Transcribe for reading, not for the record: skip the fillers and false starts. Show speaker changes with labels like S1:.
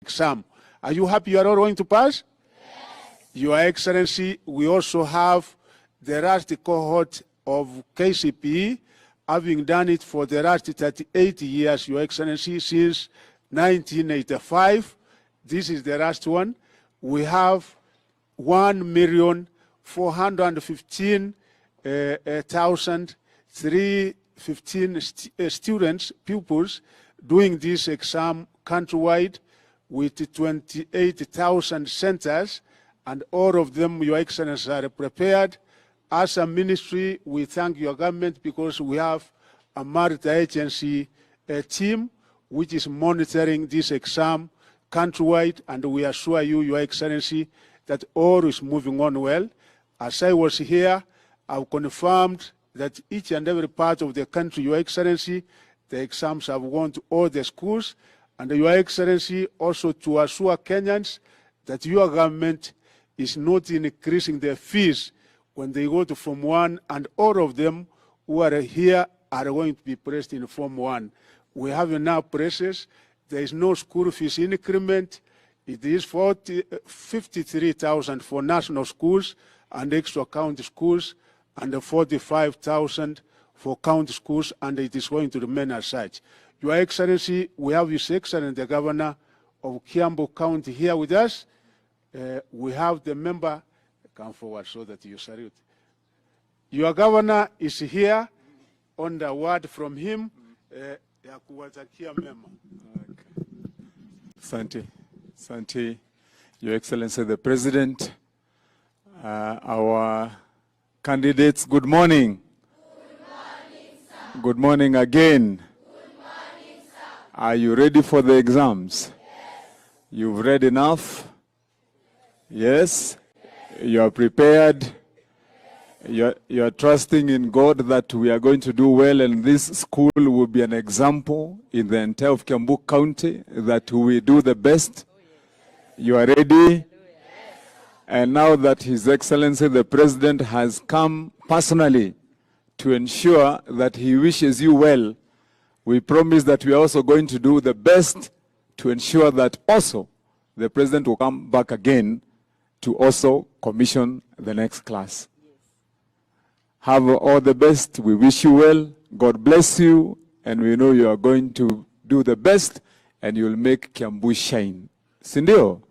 S1: exam. Are you happy you are all going to pass? Yes. Your Excellency, we also have the last cohort of Kcpe, having done it for the last 38 years, Your Excellency, since 1985. This is the last one. We have 1,415,315 students, pupils, doing this exam countrywide with 28,000 centers, and all of them, Your Excellency, are prepared. As a ministry, we thank your government because we have a multi-agency team which is monitoring this exam countrywide, and we assure you, Your Excellency, that all is moving on well. As I was here, I've confirmed that each and every part of the country, Your Excellency, the exams have gone to all the schools, and Your Excellency, also to assure Kenyans that your government is not increasing their fees when they go to Form 1, and all of them who are here are going to be placed in Form 1. We have enough places. There is no school fees increment. It is 53,000 for national schools and extra county schools, and 45,000 for county schools, and it is going to remain as such. Your Excellency, we have His Excellency the Governor of Kiambu County here with us. We have the member, come forward so that you salute. Your Governor is here on the word from him.
S2: Asante. Asante, Your Excellency the President, our candidates, good morning.
S3: Good morning, sir.
S2: Good morning again.
S3: Good morning, sir.
S2: Are you ready for the exams?
S3: Yes.
S2: You've read enough? Yes? You are prepared? You are trusting in God that we are going to do well, and this school will be an example in the entire of Kiambu County that we do the best. You are ready? And now that His Excellency the President has come personally to ensure that he wishes you well, we promise that we are also going to do the best to ensure that also the President will come back again to also commission the next class. Have all the best. We wish you well. God bless you. And we know you are going to do the best and you'll make Kiambu shine. Sindio?